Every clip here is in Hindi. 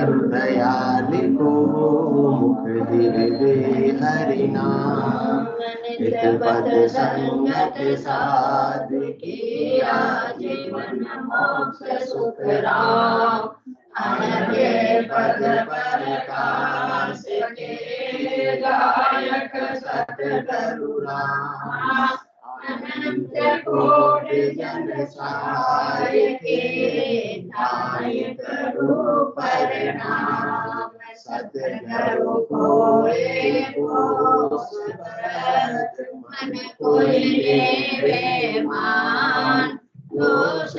तरु दयालु को मुख दिव्य हरि नाम। नित पद संगत साधु किया जीवन मोक्ष सुख राम। अनके पद प्रकाश के गायक सतगुरु राम। अनंत कोटि जन सहाय के नायक रूप प्रणाम। सतगुरु कोय मन कोई लेवे मान। दोष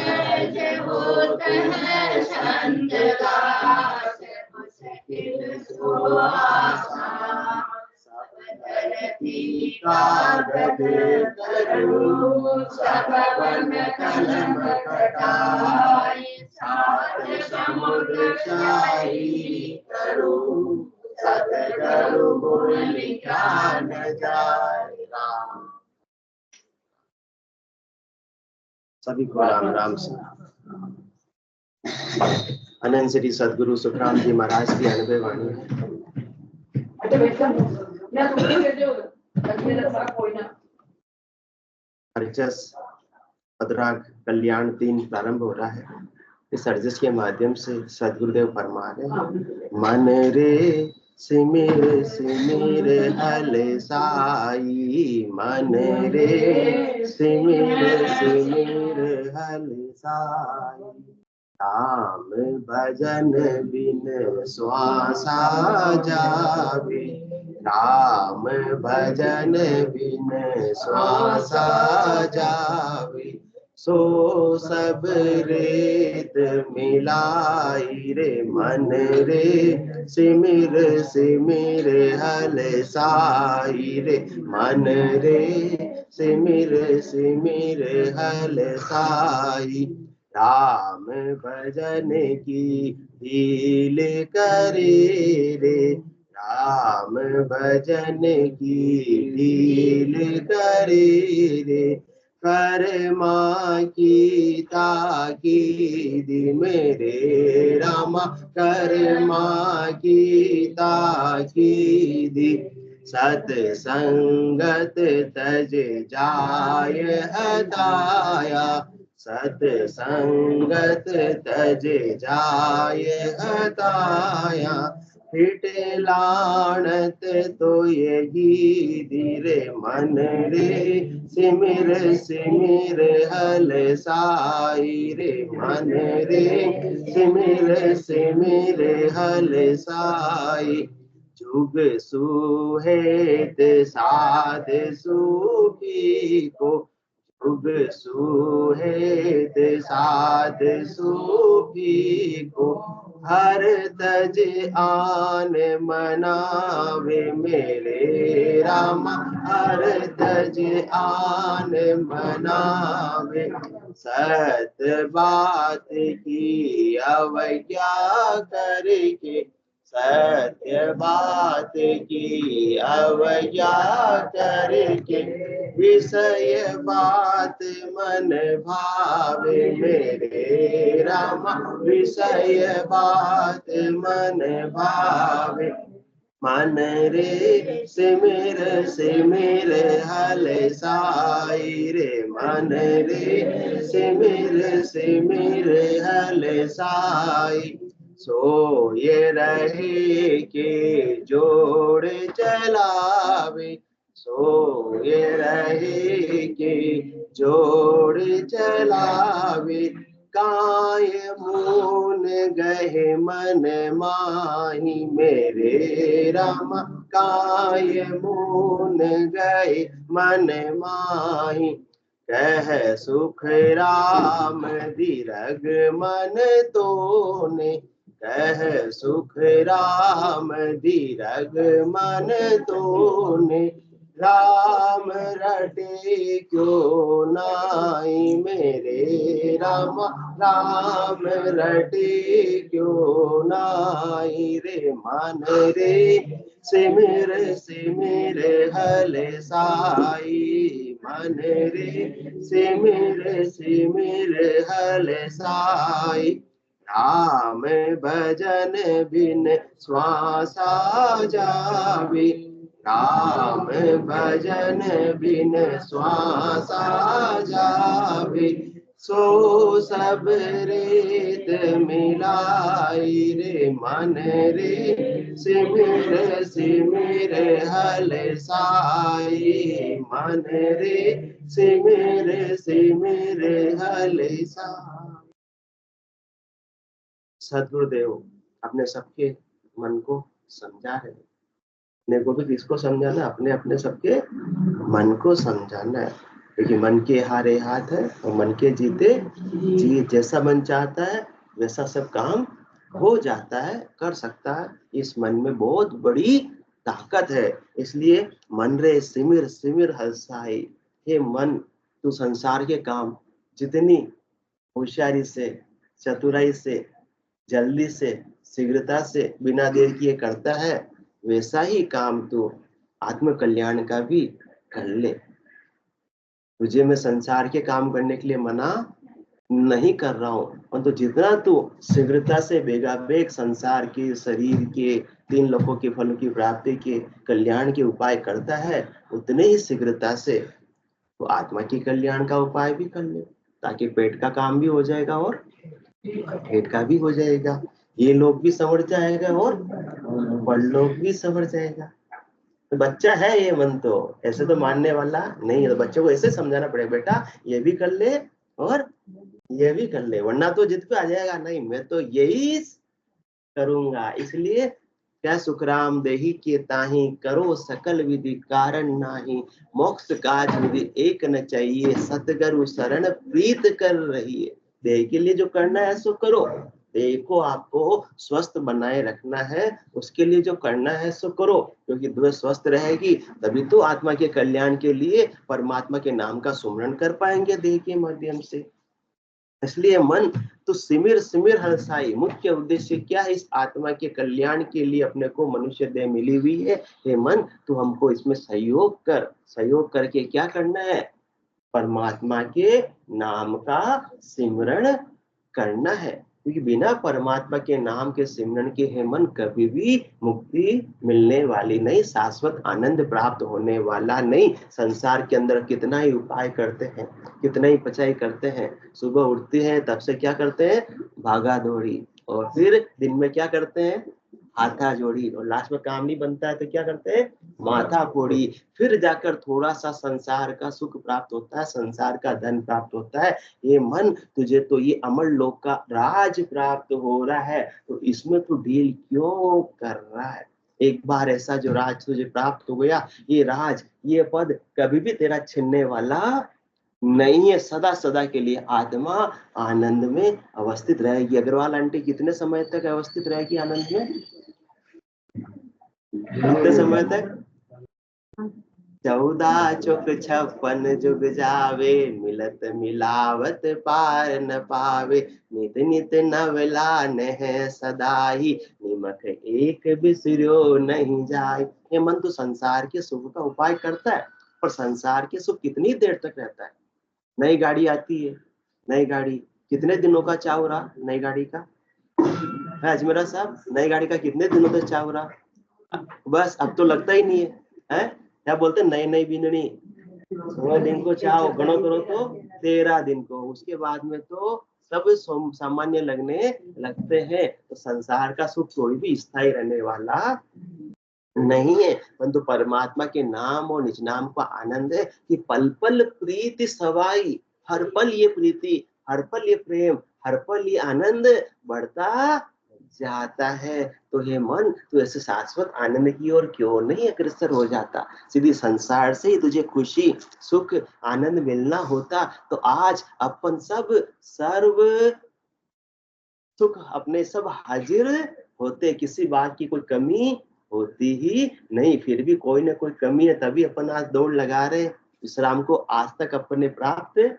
होत है संत दास मुश्किल सो आसान। कागज करूं सब वन कलम कटाई। सात समुद्र शाही करूं सतगुरु गुण ज्ञान जाय राम। सभी को राम राम से। अनंत श्री सदगुरु सुखराम जी महाराज की अनुभव वाणी है। अर्चस पदराग कल्याण 3 प्रारंभ हो रहा है। इस अर्जस के माध्यम से सदगुरुदेव फरमा रहे, मन रे सिमिर सिमिर हल साई। मन रे सिमिर सिमिर हल साई। राम भजन बिन श्वासा जावे। राम भजन बिन श्वासा जावे। सो सब रेत मिलाई रे। मन रे सिमिर सिमिर हल साई रे। मन रे सिमिर सिमिर हल साई। राम भजन की ढील करे रे। राम भजन की ढील करे रे। कर्मा की ताकीद मेरे रामा। कर्मा की ताकीद। सत संगत तज जाय हताया। सत संगत तज जाय हताया। फिट लाणत तो यही धीरे। मन रे सिमिर सिमिर हल साई रे। मन रे सिमिर सिमिर हल साई। जुग सुहेत साध सुखी को। जुग सुहेत साध सुखी को। हर तज आन मनावे मेरे रामा। हर तज आन मनावे। सत बात की अवज्ञा करके। सत्य बात की अवज्ञा करके। विषय बात मन भावे मेरे रामा। विषय बात मन भावे। मन रे सिमिर सिमिर हल साई रे। मन रे सिमिर सिमिर हल साई। सोए रहे के जोड़ चलावे। सोए रहे के जोड़ चलावे। काय मून गहे मन माही मेरे रामा। काय मून गए मन माही। कह सुख राम दीरघ मन तोने। कह सुख राम दीरघ मन तोने। राम रटे क्यों नाई मेरे रामा। राम रटे क्यों नाई रे। मन रे सिमिर सिमिर हल साई। मन रे सिमिर सिमिर हल साई। राम भजन बिन श्वासा जावे, राम भजन बिन श्वासा जावे, सो सब रीत मिलाई रे मन रे, सिमिर सिमिर हल साई, मन रे सिमिर सिमिर हल साई। सदगुरुदेव अपने सबके मन को समझा है, अपने को भी किसको समझाना, अपने अपने सबके मन को समझाना है, क्योंकि मन के हारे हाथ है और मन के जीते जीत। जैसा मन चाहता है वैसा सब काम हो जाता है, कर सकता है। इस मन में बहुत बड़ी ताकत है, इसलिए मन रे सिमिर सिमिर हलसाई। हे मन, तू संसार के काम जितनी होशियारी से, चतुराई से, जल्दी से, शीघ्रता से, बिना देर किए करता है, वैसा ही काम तू आत्म कल्याण का भी कर ले। तुझे मैं संसार के काम करने के लिए मना नहीं कर रहा हूँ, परंतु जितना तू शीघ्रता से बेगाबेग संसार के, शरीर के, 3 लोकों के फलों की प्राप्ति के, कल्याण के उपाय करता है, उतने ही शीघ्रता से तो आत्मा की कल्याण का उपाय भी कर ले, ताकि पेट का काम भी हो जाएगा और पेट का भी हो जाएगा, ये लोग भी संवर जाएगा और परलोक भी संवर जाएगा। तो बच्चा है ये मन, तो ऐसे तो मानने वाला नहीं है, तो बच्चे को ऐसे समझाना पड़ेगा, बेटा ये भी कर ले और ये भी कर ले, वरना तो जिद पे आ जाएगा, नहीं मैं तो यही करूंगा। इसलिए क्या सुखराम देही के ताही, करो सकल विधि कारण नाही, मोक्ष काज विधि एक न चाहिए, सतगुरु शरण प्रीत कर रही है। देह के लिए जो करना है सो करो, देह को आपको स्वस्थ बनाए रखना है, उसके लिए जो करना है सो करो, क्योंकि देह स्वस्थ रहेगी तभी तो आत्मा के कल्याण के लिए परमात्मा के नाम का सुमरण कर पाएंगे देह के माध्यम से। इसलिए मन तो सिमिर सिमिर हर्षाई, मुख्य उद्देश्य क्या है, इस आत्मा के कल्याण के लिए अपने को मनुष्य देह मिली हुई है। हे मन, तू हमको इसमें सहयोग कर, सहयोग करके क्या करना है, परमात्मा के नाम का सिमरण करना है, क्योंकि बिना परमात्मा के नाम के सिमरण के हे मन कभी भी मुक्ति मिलने वाली नहीं, शाश्वत आनंद प्राप्त होने वाला नहीं। संसार के अंदर कितना ही उपाय करते हैं, कितना ही पचाई करते हैं, सुबह उठते हैं तब से क्या करते हैं, भागा दौड़ी, और फिर दिन में क्या करते हैं, हाथा जोड़ी, और लास्ट में काम नहीं बनता है तो क्या करते हैं, माथा फोड़ी। फिर जाकर थोड़ा सा संसार का सुख प्राप्त होता है, संसार का धन प्राप्त होता है। ये मन, तुझे तो ये अमर लोक का राज प्राप्त हो रहा है, तो इसमें तू डील क्यों कर रहा है। एक बार ऐसा जो राज तुझे प्राप्त हो गया, ये राज, ये पद कभी भी तेरा छिनने वाला नहीं है, सदा सदा के लिए आत्मा आनंद में अवस्थित रहेगी। अग्रवाल आंटी कितने समय तक अवस्थित रहेगी आनंद में, कितने समय तक, 14 चौक 56 जुग जावे, मिलत मिलावत पार न पावे, नित नित नवला है सदाई, निमक एक बिसरो नहीं जाए। ये मन तो संसार के सुख का उपाय करता है, पर संसार के सुख कितनी देर तक रहता है। नई गाड़ी आती है, नई गाड़ी, कितने दिनों का चाव रहा नई गाड़ी का, अजमेरा साहब नई गाड़ी का कितने दिनों तक चाव रहा, बस अब तो लगता ही नहीं है, क्या बोलते नई नई बिंदनी 16 दिन को चाहो, गणो करो तो 13 दिन को, उसके बाद में तो सब सामान्य लगने लगते हैं। तो संसार का सुख कोई भी स्थायी रहने वाला नहीं है, परंतु परमात्मा के नाम और निज नाम का आनंद है कि पल पल प्रीति सवाई, हर पल ये प्रीति, हर पल ये प्रेम, हर पल ये आनंद बढ़ता जाता है। तो ये मन, तू ऐसे शाश्वत आनंद की ओर क्यों नहीं अग्रसर हो जाता, सीधी संसार से ही तुझे खुशी सुख आनंद मिलना होता, तो आज अपन सब सर्व सुख अपने सब हाजिर होते, किसी बात की कोई कमी होती ही नहीं। फिर भी कोई ना कोई कमी है, तभी अपन आज दौड़ लगा रहे, विश्राम को आज तक अपने प्राप्त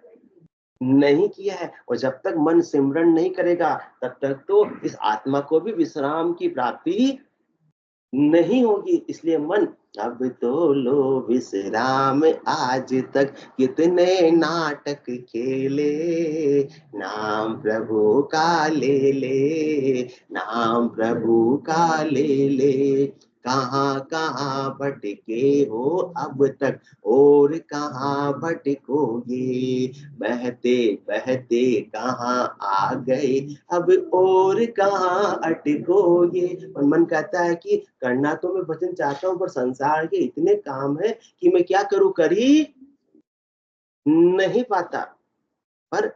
नहीं किया है। और जब तक मन सिमरण नहीं करेगा तब तक तो इस आत्मा को भी विश्राम की प्राप्ति नहीं होगी। इसलिए मन अब तो लो विश्राम, आज तक कितने नाटक खेले, नाम प्रभु का ले ले, नाम प्रभु का ले ले। कहाँ कहाँ भटके हो अब तक, और कहाँ भटकोगे, बहते बहते कहाँ आ गए, अब और कहाँ अटकोगे। और मन कहता है कि करना तो मैं भजन चाहता हूँ, पर संसार के इतने काम है कि मैं क्या करूं, कर ही नहीं पाता। पर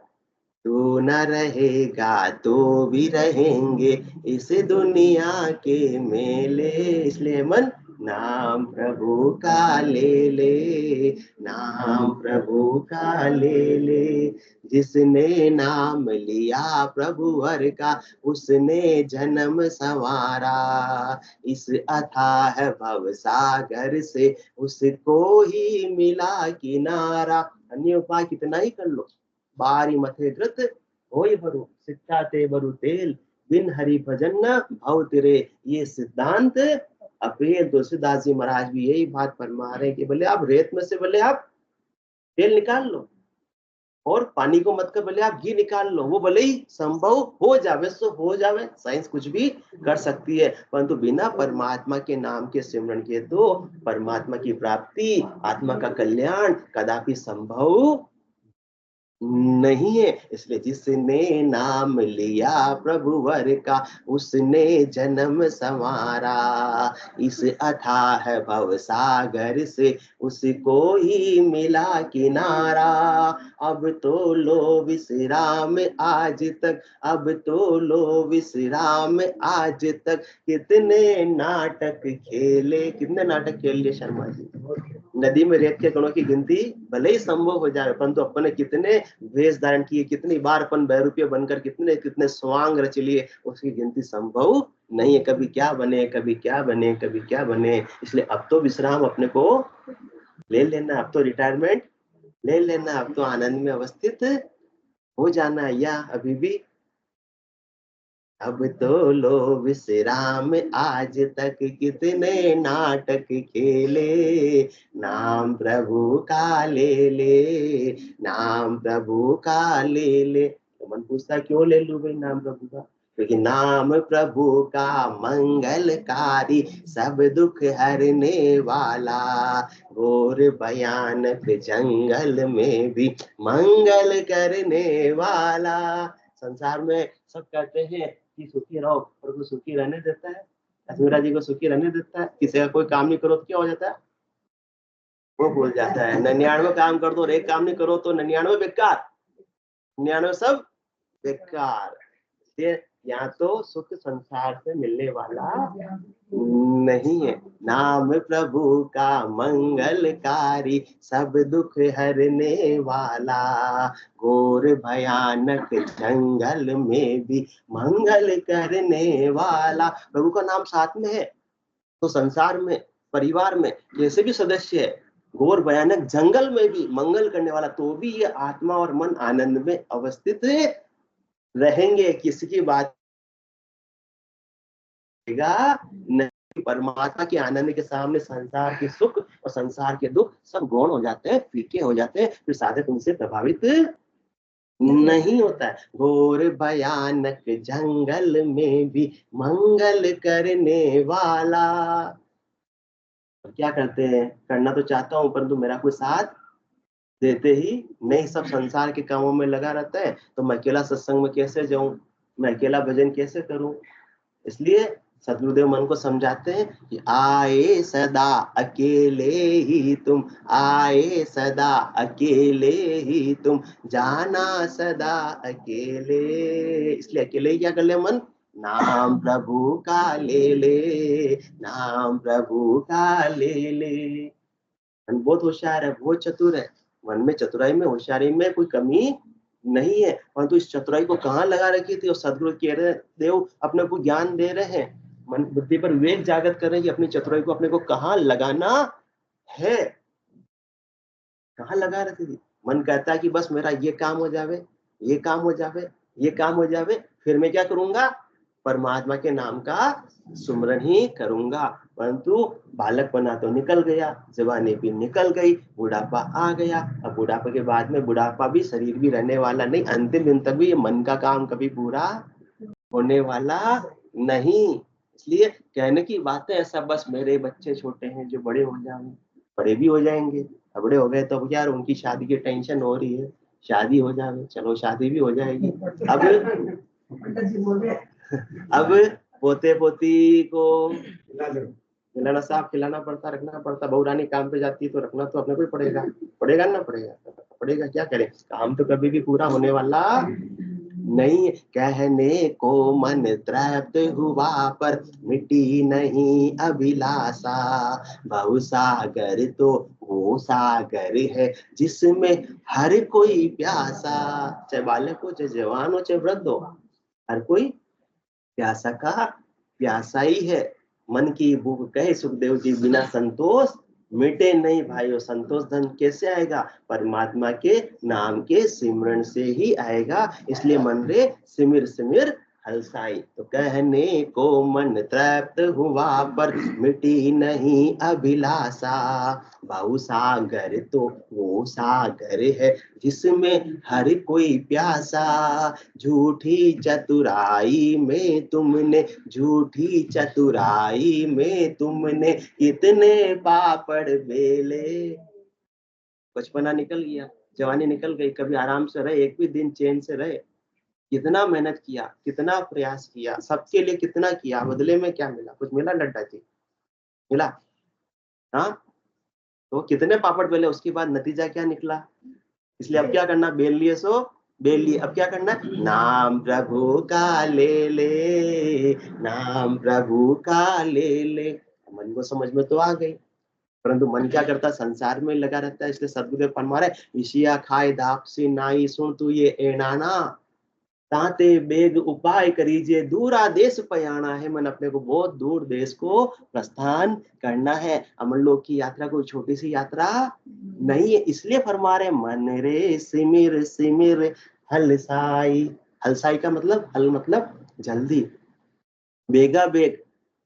तू न रहेगा तो भी रहेंगे इस दुनिया के मेले, इसलिए मन नाम प्रभु का ले ले, नाम प्रभु का ले ले। जिसने नाम लिया प्रभु वर का, उसने जन्म संवारा, इस अथाह भव सागर से उसको ही मिला किनारा। अन्य उपाय कितना ही कर लो, बारी मथे धृत होय बरु, सिक्का ते बरु तेल, बिन हरि भजन न भव तेरे। ये सिद्धांत अपेल तुलसीदास जी महाराज भी यही बात फरमा रहे हैं कि बोले आप रेत में से बोले आप तेल निकाल लो, और पानी को मत कर बोले आप घी निकाल लो, वो भले ही संभव हो जावे सो हो जावे, साइंस कुछ भी कर सकती है, परंतु बिना परमात्मा के नाम के सिमरन के तो परमात्मा की प्राप्ति, आत्मा का कल्याण कदापि संभव नहीं है। इसलिए जिसने नाम लिया प्रभु वर का, उसने जन्म संवारा, इस अथाह भव सागर से उसको ही मिला किनारा। अब तो लो विश्राम आज तक, अब तो लो विश्राम आज तक, कितने नाटक खेले, कितने नाटक खेल लिए शर्मा जी। नदी में रेत के कणों की गिनती भले ही संभव हो जाए, परंतु अपन ने कितने वेश धारण किए, कितनी बार अपन बहरूपिया बनकर कितने कितने स्वांग रच लिए, उसकी गिनती संभव नहीं है। कभी क्या बने, कभी क्या बने, कभी क्या बने। इसलिए अब तो विश्राम अपने को ले लेना, अब तो रिटायरमेंट ले लेना, अब तो आनंद में अवस्थित हो जाना। या अभी भी अब तो लो विश्राम, आज तक कितने नाटक खेले, नाम प्रभु का ले ले, नाम प्रभु का ले ले। तो मन पूछता क्यों ले लूं भाई नाम प्रभु का, क्योंकि नाम प्रभु का मंगलकारी, सब दुख हरने वाला, घोर भयानक जंगल में भी मंगल करने वाला। संसार में सब कहते हैं कि सुखी रहो, प्रभु सुखी रहने देता है, अजमेरा जी को सुखी रहने देता है। किसी का कोई काम नहीं करो तो क्या हो जाता है, वो भूल जाता है। 99 काम कर दो और एक काम नहीं करो तो 99 बेकार, 99 सब बेकार। ये यहाँ तो सुख संसार से मिलने वाला नहीं है। नाम प्रभु का मंगलकारी, सब दुख हरने वाला, घोर भयानक जंगल में भी मंगल करने वाला। प्रभु का नाम साथ में है तो संसार में, परिवार में जैसे भी सदस्य है, घोर भयानक जंगल में भी मंगल करने वाला, तो भी ये आत्मा और मन आनंद में अवस्थित रहेंगे। किसी की बात नहीं, परमात्मा के आनंद के सामने संसार के सुख और संसार के दुख सब गौण हो जाते हैं, फीके हो जाते हैं, फिर साधक उनसे प्रभावित नहीं होता है। घोर भयानक जंगल में भी मंगल करने वाला। क्या करते हैं, करना तो चाहता हूं परंतु मेरा कोई साथ देते ही नहीं, सब संसार के कामों में लगा रहता है, तो मैं अकेला सत्संग में कैसे जाऊं, मैं अकेला भजन कैसे करूं। इसलिए सदगुरुदेव मन को समझाते हैं कि आए सदा अकेले ही तुम, आए सदा अकेले ही तुम, जाना सदा अकेले। इसलिए अकेले ही क्या कर ले मन, नाम प्रभु का ले ले, नाम प्रभु का ले ले। मन बहुत होशियार है, बहुत चतुर है, मन में चतुराई में होशियारी में कोई कमी नहीं है, परंतु इस चतुराई को कहाँ लगा रखी थी, और सदगुरु कह रहे देव अपने को ज्ञान दे रहे हैं, मन बुद्धि पर विवेक जागृत कर रहे हैं कि अपनी चतुराई को अपने को कहाँ लगाना है, कहाँ लगा रखी थी। मन कहता है कि बस मेरा ये काम हो जावे, ये काम हो जावे, ये काम हो जावे, फिर मैं क्या करूंगा, परमात्मा के नाम का सुमरन ही करूंगा। परंतु बालकपना तो निकल गया, जवानी भी निकल गई, बुढ़ापा आ गया। अब बुढ़ापे के बाद में बुढ़ापा भी, शरीर भी रहने वाला नहीं, अंतिम दिन तक भी ये मन का काम कभी पूरा होने वाला नहीं। इसलिए कहने की बात है ऐसा, बस मेरे बच्चे छोटे हैं, जो बड़े हो जाएंगे, बड़े भी हो जाएंगे। बड़े हो गए तो यार उनकी शादी की टेंशन हो रही है, शादी हो जाए, चलो शादी भी हो जाएगी। अब पोते पोती को खिलाना, साफ खिलाना पड़ता, रखना पड़ता। बहू रानी काम पे जाती है तो रखना तो अपने को ही पड़ेगा, पड़ेगा ना पड़ेगा, क्या करें, काम तो कभी भी पूरा होने वाला नहीं। कहने को मन तृप्त हुआ पर मिटी नहीं अभिलाषा, बहु सागर तो वो सागर है जिसमें हर कोई प्यासा। चाहे बालक हो, चाहे जवान हो, चाहे वृद्ध हो, हर कोई प्यासा का प्यासा ही है। मन की भूख कहे सुखदेव जी, बिना संतोष मिटे नहीं भाइयों। संतोष धन कैसे आएगा? परमात्मा के नाम के सिमरन से ही आएगा। इसलिए मन रे सिमिर सिमिर हलसाई। तो कहने को मन तृप्त हुआ पर मिटी नहीं अभिलाषा, बहु सागर तो वो सागर है जिसमें हर कोई प्यासा। झूठी चतुराई में तुमने, झूठी चतुराई में तुमने कितने पापड़ बेले। बचपना निकल गया, जवानी निकल गई, कभी आराम से रहे, एक भी दिन चैन से रहे। कितना मेहनत किया, कितना प्रयास किया, सबके लिए कितना किया, बदले में क्या मिला? कुछ मिला लड्डा जी? मिला? हाँ, तो कितने पापड़ बेले, उसके बाद नतीजा क्या निकला? इसलिए अब क्या करना? बेल लिए सो बेल लिए, अब क्या करना? नाम प्रभु का ले ले, नाम प्रभु का ले ले। मन को समझ में तो आ गई, परंतु मन क्या करता? संसार में लगा रहता है। इसलिए सदगुरुदेव फरमा रहे, विषया खाए दापसी नाई, सुन तू ये एणाना, ताते बेग उपाय करीजिए, दूरा देश पयाना है। मन अपने को बहुत दूर देश को प्रस्थान करना है। अमर लोक की यात्रा कोई छोटी सी यात्रा नहीं है। इसलिए फरमा रहे, मन रे सिमिर सिमिर हलसाई। हलसाई का मतलब, हल मतलब जल्दी, बेगा बेग,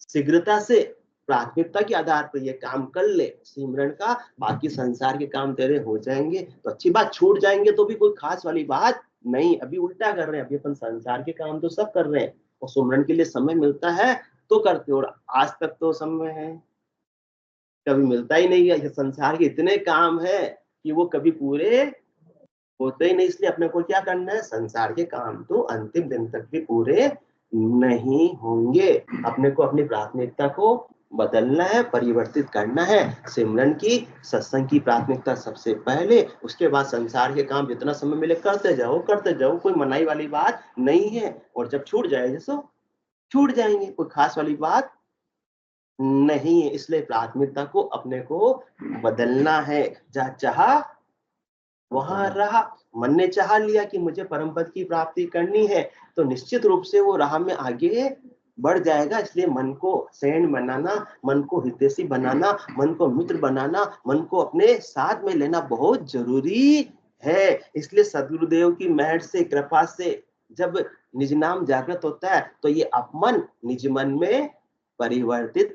शीघ्रता से, प्राथमिकता के आधार पर ये काम कर ले सिमरन का, बाकी संसार के काम तेरे हो जाएंगे तो अच्छी बात, छूट जाएंगे तो भी कोई खास वाली बात नहीं। अभी उल्टा कर रहे हैं, अभी अपन संसार के काम तो सब कर रहे हैं, और सिमरन के लिए समय मिलता है तो करते। और आज तक तो समय है, कभी मिलता ही नहीं है। संसार के इतने काम है कि वो कभी पूरे होते ही नहीं। इसलिए अपने को क्या करना है? संसार के काम तो अंतिम दिन तक भी पूरे नहीं होंगे। अपने को अपनी प्राथमिकता को बदलना है, परिवर्तित करना है। सिमरन की, सत्संग की प्राथमिकता सबसे पहले, उसके बाद संसार के काम जितना समय मिले करते जाओ, कोई मनाही वाली बात नहीं है। और जब छूट जाए जैसो छूट जाएंगे, कोई खास वाली बात नहीं है। इसलिए प्राथमिकता को अपने को बदलना है। जहाँ चाहा वहां रहा। मन ने चाह लिया कि मुझे परम पद की प्राप्ति करनी है, तो निश्चित रूप से वो राह में आगे बढ़ जाएगा। इसलिए मन को सैन बनाना, मन को हितैषी बनाना, मन को मित्र बनाना, मन को अपने साथ में लेना बहुत जरूरी है। इसलिए सदगुरुदेव की मेहर से, कृपा से जब निज नाम जागृत होता है तो ये अपमन निज मन में परिवर्तित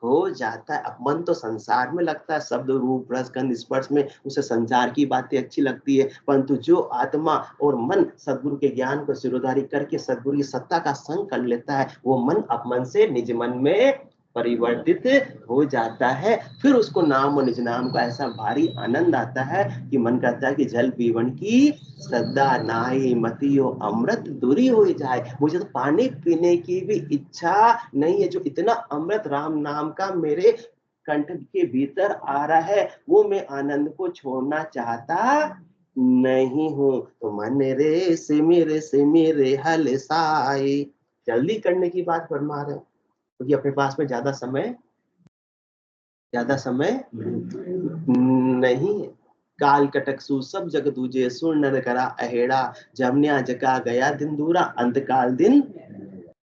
हो जाता है। अपमन तो संसार में लगता है, शब्द रूप रस गंध स्पर्श में उसे संसार की बातें अच्छी लगती है, परंतु जो आत्मा और मन सदगुरु के ज्ञान को सिरोधारी करके सदगुरु की सत्ता का संग कर लेता है, वो मन अपमन से निज मन में परिवर्तित हो जाता है। फिर उसको नाम और निज नाम का ऐसा भारी आनंद आता है कि मन कहता है कि जल पीवन की श्रद्धा नाई मतियो अमृत दूरी हो जाए। मुझे तो पानी पीने की भी इच्छा नहीं है। जो इतना अमृत राम नाम का मेरे कंठ के भीतर आ रहा है, वो मैं आनंद को छोड़ना चाहता नहीं हूँ। तो मन रे सिमिर सिमिर हलसाई, जल्दी करने की बात फरमा रहे, क्योंकि अपने पास में ज्यादा नहीं है। काल कटक सु सब जग दूजे, सुर नर करा अहेड़ा, जमन्या जका गया दिन दूरा, अंत काल दिन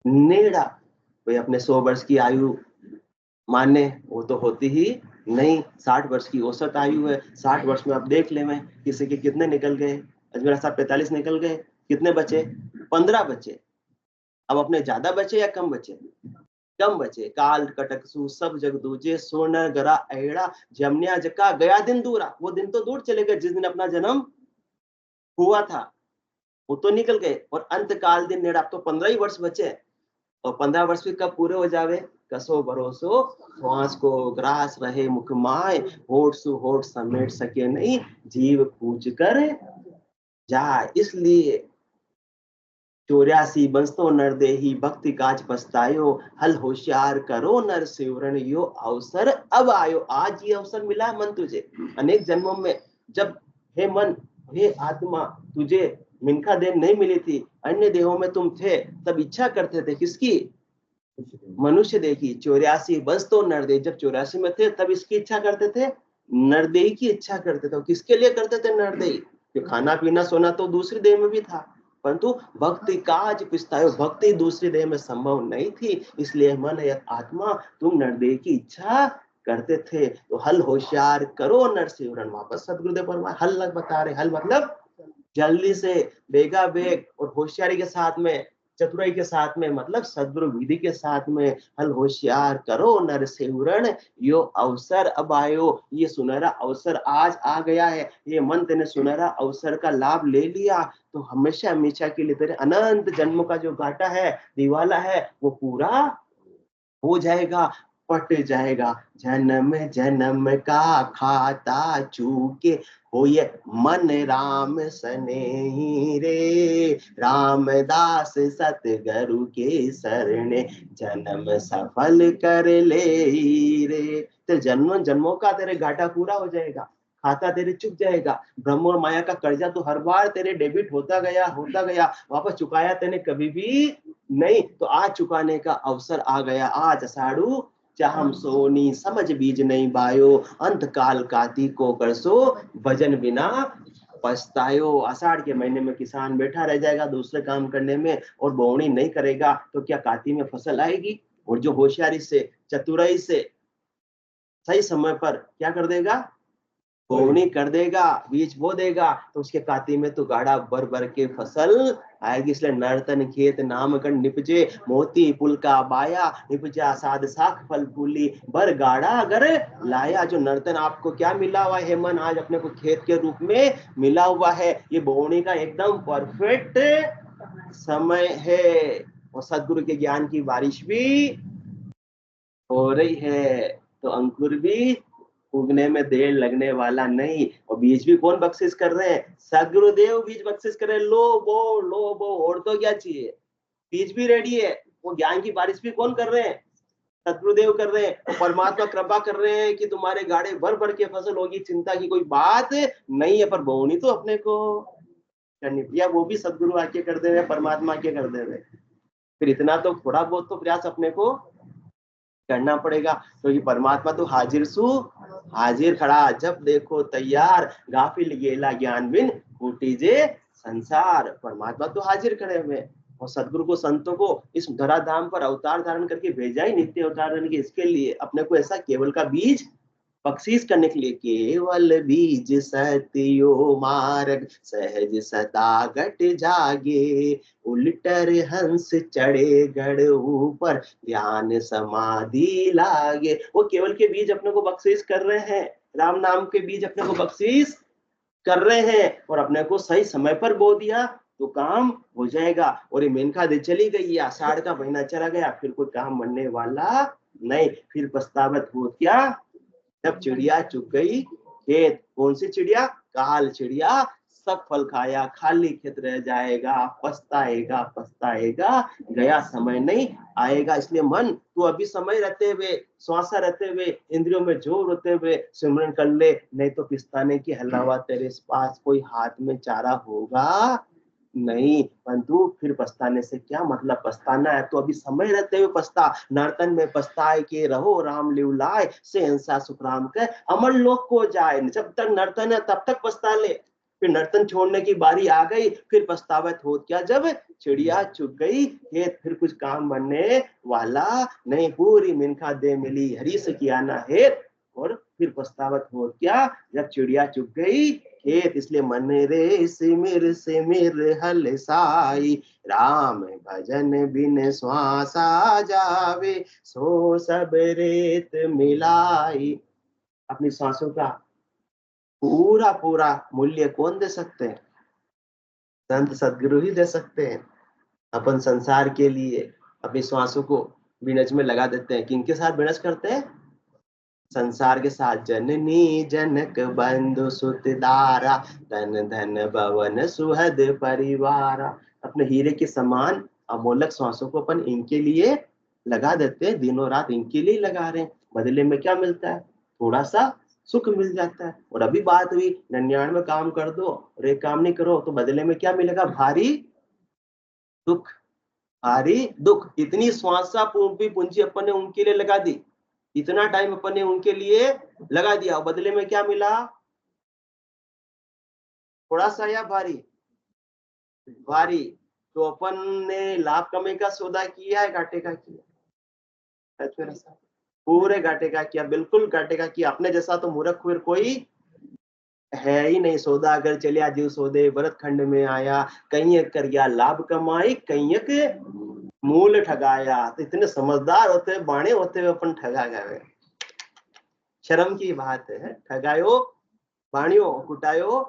नेड़ा। कोई अपने 100 वर्ष की आयु माने, वो तो होती ही नहीं। 60 वर्ष की औसत आयु है। 60 वर्ष में आप देख ले, मैं किसी के कितने निकल गए। अजमेर साहब 45 निकल गए, कितने बचे? 15 बचे। अब अपने ज्यादा बचे या कम बचे? कम बचे। काल कटकसु सब जग दूजे, सोना गरा ऐड़ा जमनिया जका, गया दिन दूरा। वो दिन तो दूर चले गए जिस दिन अपना जन्म हुआ था, वो तो निकल गए। और अंत काल दिन नेड़ा, अब तो 15 ही वर्ष बचे। और 15 वर्ष भी कब पूरे हो जावे? कसो भरोसो श्वास को ग्रास रहे मुख माय, होठ सु होठ समेट सके नहीं, जीव पूछ कर जाए। इसलिए 84 बंसतो नर देही, भक्ति काज पछतायो, हल होशियार करो नर सिमरन, यो अवसर अब आयो। आज ये अवसर मिला मन तुझे, अनेक जन्मों में जब हे मन, हे आत्मा, तुझे मिनखा देह नहीं मिली थी, अन्य देहों में तुम थे, तब इच्छा करते थे किसकी? मनुष्य देह की। 84 बंसतो नरदेह, जब 84 में थे तब इसकी इच्छा करते थे, नरदेही की इच्छा करते थे। किसके लिए करते थे नरदेही? खाना पीना सोना तो दूसरी देह में भी था, परंतु भक्ति काज पिछतायो, भक्ति दूसरी देह में संभव नहीं थी। इसलिए मन या आत्मा तुम नरदेह की इच्छा करते थे। तो हल होशियार करो नर सिमरन। वापस सदगुरुदेव परमात्मा हल बता रहे। हल मतलब जल्दी से, बेगा बेग और होशियारी के साथ में, चतुराई के साथ में, मतलब सद्गुरु विधि के साथ में, हल होशियार करो नर सिमरन, यो अवसर अब आयो। ये सुनहरा अवसर आज आ गया है। ये मन तेने सुनहरा अवसर का लाभ ले लिया तो हमेशा हमेशा के लिए तेरे अनंत जन्मों का जो घाटा है, दिवाला है, वो पूरा हो जाएगा, पट जाएगा। जन्म जन्म का खाता चूके हो ये मन राम सनेही रे, रामदास सतगुरु के शरणे, जन्म सफल कर ले रे। तो जन्म जन्मों का तेरे घाटा पूरा हो जाएगा, खाता तेरे चुक जाएगा। ब्रह्म और माया का कर्जा तो हर बार तेरे डेबिट होता गया, वापस चुकाया तेने कभी भी नहीं। तो आज चुकाने का अवसर आ गया। आज अषाढ़ू चाहम सोनी, समझ बीज नहीं बायो, अंत काल काती को करसो, भजन बिना पछतायो। आषाढ़ के महीने में किसान बैठा रह जाएगा दूसरे काम करने में और बोवनी नहीं करेगा, तो क्या काती में फसल आएगी? और जो होशियारी से, चतुराई से सही समय पर क्या कर देगा? बोवनी कर देगा, बीज बो देगा, तो उसके काती में तो गाढ़ा भर भर के फसल आएगी। इसलिए नर्तन खेत नाम कर निपजे, मोती पुल का बाया, निपजा साध साख फल फूली, बर गाढ़ा अगर लाया। जो नर्तन आपको क्या मिला हुआ है मन, आज अपने को खेत के रूप में मिला हुआ है। ये बोवनी का एकदम परफेक्ट समय है, और सदगुरु के ज्ञान की बारिश भी हो रही है, तो अंकुर भी उगने में देर लगने वाला नहीं। और बीज भी कौन बख्शिश कर रहे हैं? सदगुरुदेव बीज बख्शिश कर रहे हैं। लो बो और तो क्या चाहिए, बीज भी रेडी है। वो ज्ञान की बारिश भी कौन कर रहे हैं? सदगुरुदेव कर रहे हैं। परमात्मा कृपा कर रहे हैं कि तुम्हारे गाड़े भर भर के फसल होगी, चिंता की कोई बात नहीं है। पर बोवनी तो अपने को करनी पड़ी, वो भी सदगुरु आके कर दे रहे, परमात्मा के कर दे रहे। फिर इतना तो थोड़ा बहुत तो प्रयास अपने को करना पड़ेगा, क्योंकि परमात्मा तो हाजिर सु हाजिर खड़ा, जब देखो तैयार, गाफिल गेला ज्ञान बिन फूटी जे संसार। परमात्मा तो हाजिर खड़े हुए, और सदगुरु को, संतों को इस धराधाम पर अवतार धारण करके भेजा ही नित्य अवतार धारण के इसके लिए, अपने को ऐसा केवल का बीज बख्शीश करने के लिए। केवल बीज सत्यो मार्ग, सहज सतागट जागे, उलटर हंस चढ़े गढ़ ऊपर, ध्यान समाधि लागे। वो केवल के बीज अपने को बख्शीश कर रहे हैं, राम नाम के बीज अपने को बख्शीश कर रहे हैं, और अपने को सही समय पर बो दिया तो काम हो जाएगा। और ये मेनका दे चली गई, आषाढ़ का महीना चला गया, फिर कोई काम बनने वाला नहीं। फिर पछतावत हो क्या? जब चिड़िया चुग गई खेत। कौन सी चिड़िया? काल चिड़िया। सब फल खाया, खाली खेत रह जाएगा, पछताएगा पछताएगा, गया समय नहीं आएगा। इसलिए मन, तू अभी समय रहते हुए, श्वासा रहते हुए, इंद्रियों में जोर होते हुए सिमरन कर ले, नहीं तो पिस्ताने की हलावा तेरे पास कोई हाथ में चारा होगा नहीं। परंतु फिर पछताने से क्या मतलब? पछताना है तो अभी समय रहते हुए पछता। नर्तन में पछताए के रहो, राम लिवलाए से हिंसा सुखराम के, अमर लोक को जाए। जब तक नर्तन है तब तक पछता ले, फिर नर्तन छोड़ने की बारी आ गई, फिर पछतावत हो क्या? जब चिड़िया चुग गई खेत, फिर कुछ काम बनने वाला नहीं। पूरी मिनखा दे मिली हरी से किया ना हेत, और फिर पछतावत हो क्या, जब चिड़िया चुग गई खेत। इसलिए मन रे सिमिर सिमिर हल साई, राम भजन बिन श्वासा जावे, सो सब रेत मिलाई। अपनी सांसों का पूरा पूरा मूल्य कौन दे सकते हैं? संत सदगुरु ही दे सकते हैं। अपन संसार के लिए अपनी श्वासों को बिनज में लगा देते हैं। किनके साथ बिनज करते हैं? संसार के साथ। जननी जनक बंधु सुत दारा, धन धन भवन सुहद परिवार। अपने हीरे के समान अमोलक श्वासों को अपन इनके लिए लगा देते हैं, दिनों रात इनके लिए लगा रहे हैं। बदले में क्या मिलता है? थोड़ा सा सुख मिल जाता है। और अभी बात हुई 99 काम कर दो और एक काम नहीं करो तो बदले में क्या मिलेगा? भारी दुख। भारी दुख। इतनी श्वासा पूंजी अपन ने उनके लिए लगा दी, इतना टाइम अपन ने उनके लिए लगा दिया, बदले में क्या मिला? थोड़ा सा या भारी? भारी। तो अपन ने लाभ कमाई का सौदा किया है, घाटे का किया? पूरे घाटे का किया, बिल्कुल घाटे का किया। अपने जैसा तो मूर्ख फिर कोई है ही नहीं। सौदा अगर चलिया जीव सौदे, भरत खंड में आया, कहीं कर गया लाभ कमाई, कहीं मूल ठगाया। तो इतने समझदार होते, बाणे होते हुए अपन ठगा गए। शर्म की बात है। ठगायो बाणियों, कुटायो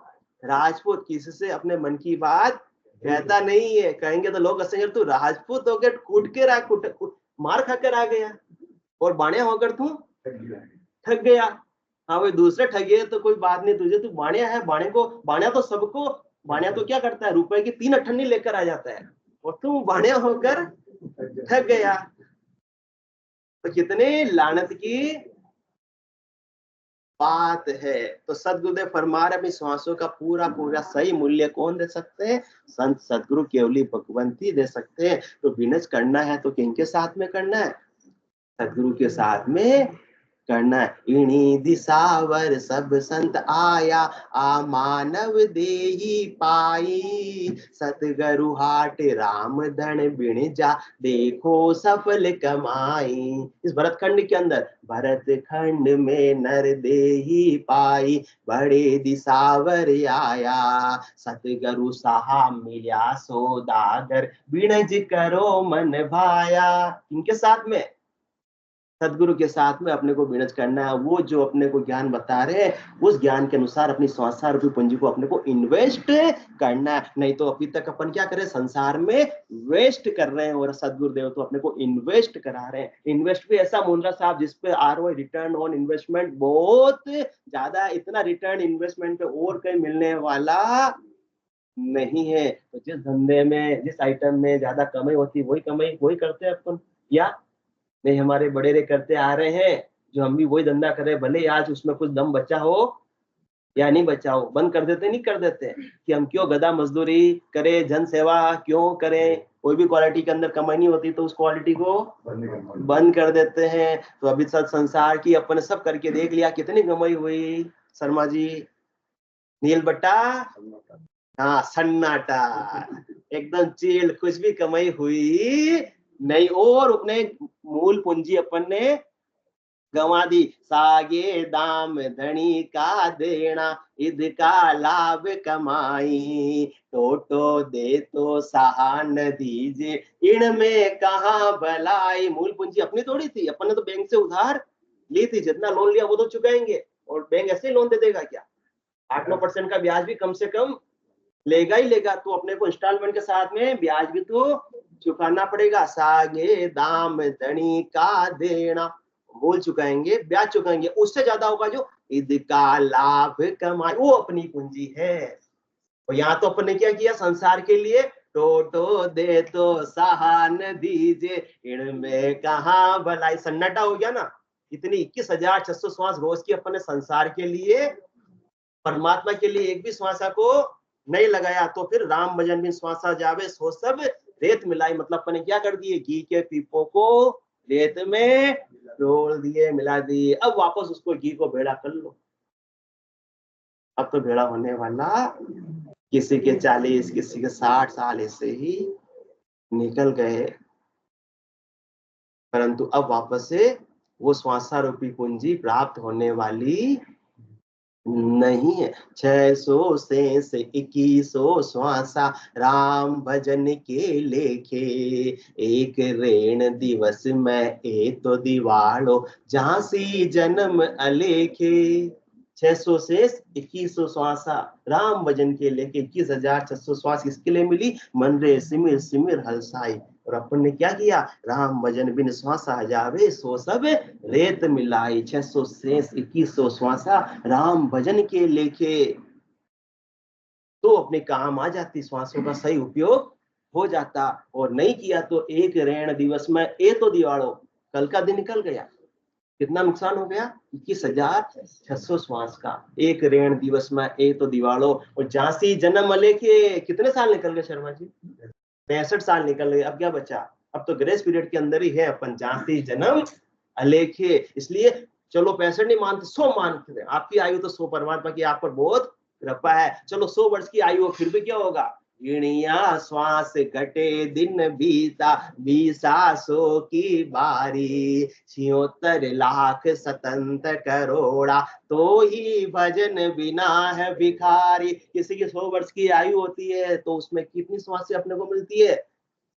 राजपूत। किससे अपने मन की बात कहता नहीं है। कहेंगे तो लोग हंसेंगे, तू राजपूत होकर कूट के मार खाकर आ गया, और बाणिया होकर तू ठग गया। हाँ भाई, दूसरे ठगे तो कोई बात नहीं, तुझे तू बाणिया है। बाणिया तो सबको, बाणिया तो क्या करता है? रुपए की 3 अठन्नी लेकर आ जाता है, और तू बाणिया होकर ठग गया। तो कितने लानत की बात है। तो सदगुरुदेव फरमा रहे अपनी श्वासों का पूरा पूरा सही मूल्य कौन दे सकते हैं? संत सदगुरु केवली भगवंती दे सकते हैं। तो बिजनेस करना है तो किनके साथ में करना है? सदगुरु के साथ में करना है। इणी दिसावर सब संत आया, आ मानव देही पाई, सतगुरु हाट राम धन बिण जा, देखो सफल कमाई। इस भरत खंड के अंदर, भरत खंड में नर देही पाई, बड़े दिसावर आया, सतगुरु साहा मिल्या सौदागर, बिणज करो मन भाया। इनके साथ में, सदगुरु के साथ में अपने को बिनज करना है। वो जो अपने को ज्ञान बता रहे हैं, उस ज्ञान के अनुसार अपनी संसार रूपी पूंजी को अपने को इन्वेस्ट करना है। नहीं तो अभी तक अपन क्या करें? संसार में वेस्ट कर रहे हैं, और सदगुरुदेव तो अपने को इन्वेस्ट करा रहे हैं। इन्वेस्ट भी ऐसा मुंद्रा साहब जिसपे आरओआई, रिटर्न ऑन इन्वेस्टमेंट बहुत ज्यादा, इतना रिटर्न इन्वेस्टमेंट पे और कहीं मिलने वाला नहीं है। तो जिस धंधे में, जिस आइटम में ज्यादा कमाई होती है, वही कमाई वही करते हैं अपन। या नहीं, हमारे बड़ेरे करते आ रहे हैं, जो हम भी वही धंधा कर रहे हैं। भले आज उसमें कुछ दम बचा हो या नहीं बचा हो, बंद कर देते नहीं कर देते कि हम क्यों गधा मजदूरी करें, जन सेवा क्यों करें? कोई भी क्वालिटी के अंदर कमाई नहीं होती तो उस क्वालिटी को बंद कर देते हैं। तो अभी सब संसार की अपन सब करके देख लिया, कितनी कमाई हुई शर्मा जी? नील बट्टा, हाँ सन्नाटा, एकदम चील, कुछ भी कमाई हुई नहीं। और अपने मूल पूंजी अपन ने गंवा दी। सागे दाम धनी का देना, इद का लाभ कमाई, टोटो दे तो सहान दीजिए, इनमें कहाँ भलाई। मूल पूंजी अपनी थोड़ी थी, अपन ने तो बैंक से उधार ली थी। जितना लोन लिया वो तो चुकाएंगे, और बैंक ऐसे ही लोन दे देगा क्या? 8-9% का ब्याज भी कम से कम लेगा ही लेगा। तो अपने को इंस्टॉलमेंट के साथ में ब्याज भी तो चुकाना पड़ेगा। सागे दाम धनी का देना, मूल चुकाएंगे, ब्याज चुकाएंगे, उससे ज्यादा होगा जो ईद का लाभ कमाई, वो अपनी पूंजी है। और यहाँ तो अपन ने क्या किया? संसार के लिए टोटो दे तो सहान दीजिए, इनमें कहाँ भलाई। सन्नाटा हो गया ना। इतनी 21,600 श्वास रोज की अपन ने संसार के लिए, परमात्मा के लिए एक भी श्वासा को नहीं लगाया। तो फिर राम भजन बिन श्वासा जावे, सो सब रेत मिलाई। मतलब अपने क्या कर दिए? घी के पीपों को रेत में डोल दिए, मिला दिए। अब वापस उसको घी को भेड़ा कर लो। अब तो भेड़ा होने वाला किसी के 40, किसी के 60 साल ऐसे ही निकल गए, परंतु अब वापस से वो श्वासा रूपी पूंजी प्राप्त होने वाली नहीं है। 600 से 2100 श्वासा राम भजन के लेखे, एक ऋण दिवस में ए तो दिवालो झांसी जन्म अलेखे। 600 से 2100 श्वासा राम भजन के लेके 21,600 श्वास किसके लिए मिली? मन रे सिमिर सिमिर हलसाई। और अपन ने क्या किया? राम भजन बिन श्वासा जावे सो सब रेत मिलाई। 600 से 2100 श्वासा राम भजन के लेखे तो अपने काम आ जाती, श्वासों का सही उपयोग हो जाता। और नहीं किया तो एक ऋण दिवस में ए तो दिवाड़ो, कल का दिन निकल गया। कितना नुकसान हो गया? 21,600 श्वास का। एक ऋण दिवस में ए तो दिवाड़ो। और झांसी जन्म लेके कितने साल निकल गए शर्मा जी? 65 साल निकल गए। अब क्या बचा? अब तो ग्रेस पीरियड के अंदर ही है अपन। झांसी जन्म अलेखे, इसलिए चलो 65 नहीं मानते, 100 मानते। आपकी आयु तो 100, परमात्मा की आप पर बहुत कृपा है। चलो 100 वर्ष की आयु हो, फिर भी क्या होगा? गिणिया श्वास घटे दिन बीता, 20,000 की बारी, 76 लाख स्वतंत्र करोड़ा, तो ही भजन बिना है भिखारी। किसी की 100 वर्ष की आयु होती है तो उसमें कितनी श्वासें अपने को मिलती है?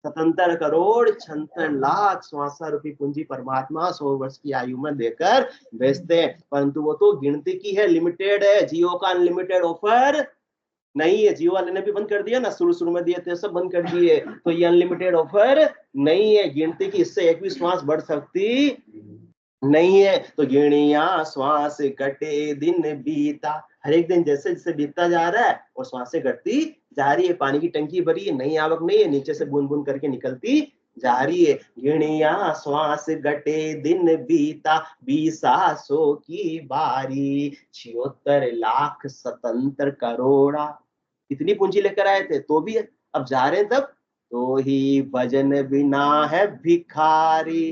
77 करोड़ 56 लाख श्वासा रूपी पूंजी परमात्मा 100 वर्ष की आयु में देकर भेजते हैं। परंतु वो तो गिनती की है, लिमिटेड है। जियो का अनलिमिटेड ऑफर नहीं है। जियो वाले ने भी बंद कर दिया ना, शुरू शुरू में दिए थे सब बंद कर दिए। तो ये अनलिमिटेड ऑफर नहीं है गिनती की, इससे एक भी श्वास बढ़ सकती नहीं है। तो गिणिया श्वास कटे दिन बीता, हर एक दिन जैसे जैसे बीतता जा रहा है और श्वासें घटती जा रही है। पानी की टंकी भरी है, नई आवक नहीं है, नीचे से बूंद बूंद करके निकलती जा रही है। गिणिया श्वास घटे दिन बीता, 20,000 की बारी, 76 लाख स्वतंत्र करोड़ा। इतनी पूंजी लेकर आए थे तो भी अब जा रहे हैं तब। तो ही भजन बिना है भिखारी,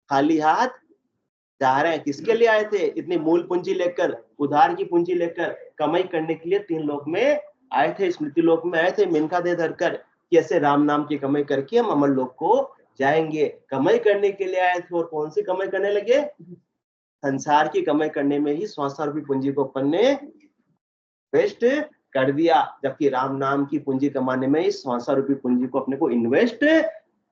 खाली हाथ जा रहे हैं। किसके लिए आए थे? इतनी मूल पूंजी लेकर, उधार की पूंजी लेकर कमाई करने के लिए 3 लोक में आए थे, स्मृति लोक में आए थे मिनका दे धरकर, कैसे राम नाम की कमाई करके हम अमर लोक को जाएंगे। कमाई करने के लिए आए थे। और कौन सी कमाई करने लगे? संसार की कमाई करने में ही श्वासा रूपी पूंजी को अपन ने वेस्ट कर दिया, जबकि राम नाम की पूंजी कमाने में ही श्वासा रूपी पूंजी को अपने को इन्वेस्ट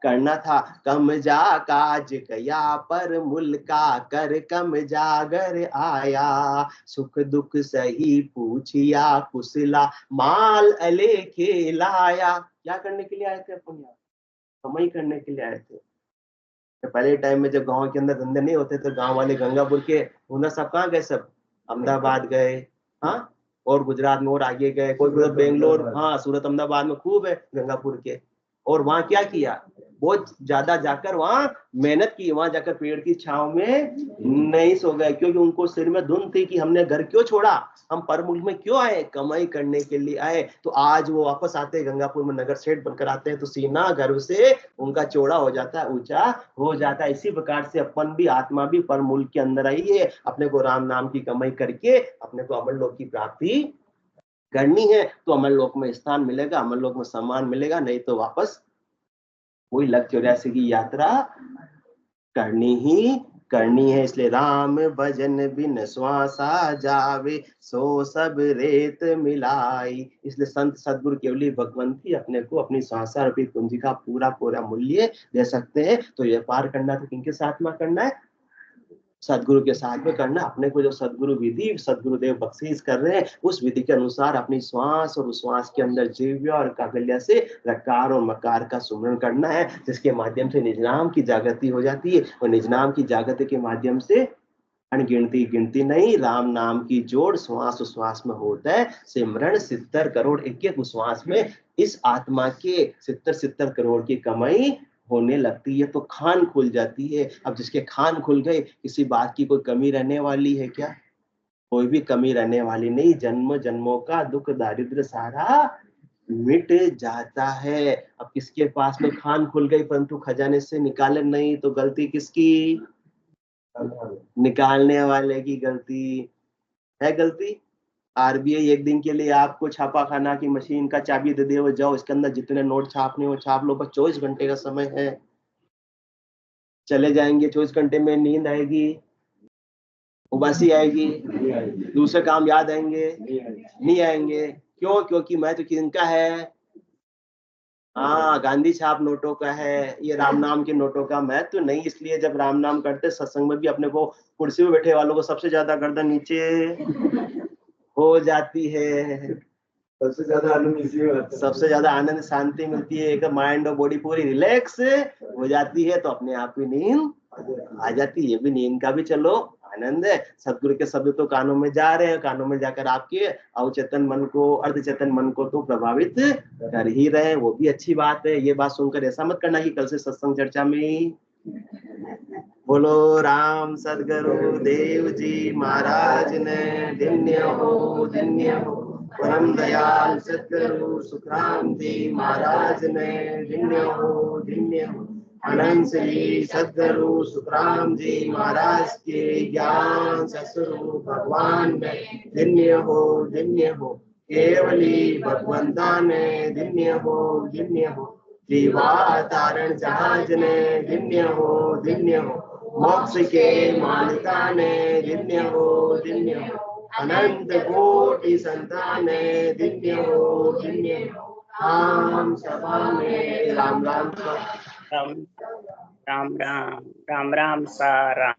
करना था। कम जा काज गया पर मुल्का कर, कम जागर आया, सुख दुख सही पूछिया कुशला, माल अलेखे लाया। क्या करने के लिए आए थे अपन? यहाँ कमाई करने के लिए आए थे। तो पहले टाइम में जब गांव के अंदर धंधे नहीं होते तो गांव वाले गंगापुर के ओनर सब कहाँ गए? सब अहमदाबाद गए, हाँ, और गुजरात में और आगे गए, कोई बेंगलोर, हाँ, सूरत अहमदाबाद में खूब है गंगापुर के। और वहां क्या किया? बहुत ज्यादा जाकर वहां मेहनत की, वहां जाकर पेड़ की छांव में नहीं सो गए, क्योंकि उनको सिर में धुन थी कि हमने घर क्यों छोड़ा, हम पर मुल्क में क्यों आए? कमाई करने के लिए आए। तो आज वो वापस आते हैं गंगापुर में, नगर सेठ बनकर आते हैं, तो सीना गर्व से उनका चौड़ा हो जाता है, ऊंचा हो जाता है। इसी प्रकार से अपन भी, आत्मा भी पर मुल्क के अंदर आई है, अपने को राम नाम की कमाई करके अपने को अमर लोक की प्राप्ति करनी है। तो अमर लोक में स्थान मिलेगा, अमर लोक में सम्मान मिलेगा, नहीं तो वापस वही लख 84 की यात्रा करनी है। इसलिए राम भजन बिन श्वासा जावे, सो सब रेत मिलाई। इसलिए संत सदगुरु केवली भगवंत ही अपने को अपनी श्वासा रूपी पूंजी का पूरा पूरा मूल्य दे सकते हैं। तो ये पार करना तो किनके साथ में करना है? सदगुरु के साथ में करना। अपने को जो सदगुरु विधि सदगुरुदेव बख्शीश कर रहे हैं, उस विधि के अनुसार अपनी श्वास और उस श्वास के अंदर जीव्य और काकल्य से रकार और मकार का सुमरण करना है, जिसके माध्यम से निज नाम की जागृति हो जाती है। और निज नाम की जागृति के माध्यम से अनगिनती गिनती नहीं, राम नाम की जोड़ श्वास उश्वास में होता है। सिमरण 70 करोड़ एक एक उश्वास में इस आत्मा के 70 करोड़ की कमाई होने लगती है। तो खान खुल जाती है। अब जिसके खान खुल गए, किसी बात की कोई कमी रहने वाली है क्या? कोई भी कमी रहने वाली नहीं। जन्म जन्मों का दुख दारिद्र सारा मिट जाता है। अब किसके पास में खान खुल गई परंतु खजाने से निकाले नहीं, तो गलती किसकी? निकालने वाले की गलती है। गलती आरबीआई एक दिन के लिए आपको छापा खाना की मशीन का चाबी दे दे, वो जाओ इसके अंदर जितने नोट छापने वो छाप लो, बस 24 घंटे का समय है। चले जाएंगे, 24 घंटे में नींद आएगी, उबासी आएगी, दूसरे काम याद आएंगे, नहीं आएंगे। क्यों? क्योंकि महत्व किनका है? हाँ, गांधी छाप नोटों का है, ये राम नाम के नोटों का महत्व नहीं। इसलिए जब राम नाम करते सत्संग में भी अपने को कुर्सी में बैठे वालों को सबसे ज्यादा गर्दन नीचे हो जाती है, सबसे ज्यादा आनंद इसी में आता है। सबसे ज्यादा आनंद शांति मिलती है, एकदम माइंड और बॉडी पूरी रिलैक्स हो जाती है, तो अपने आप ही नींद आ जाती है। ये भी नींद का भी चलो आनंद है। सदगुरु के शब्द तो कानों में जा रहे हैं, कानों में जाकर आपके अवचेतन मन को, अर्धचेतन मन को तो प्रभावित कर ही रहे हैं, वो भी अच्छी बात है। ये बात सुनकर ऐसा मत करना कि कल से सत्संग चर्चा में बोलो राम सदगुरु देव जी महाराज ने धन्य हो, धन्य हो। परम दयाल सदगुरु सुखराम जी महाराज ने धन्य हो, धन्य हो। अनंत श्री सदगुरु सुखराम जी महाराज के ज्ञान ससुरु भगवान ने धन्य हो, धन्य हो। केवली भगवंता ने धन्य हो, धन्य हो। जीवा तारण जहाज ने धन्य हो, धन्य हो। मोक्ष के मालिका ने धन्य हो, धन्य हो। अनंत कोटि संतान ने धन्य हो, धन्य हो। राम सभा में राम राम राम राम राम राम राम सारा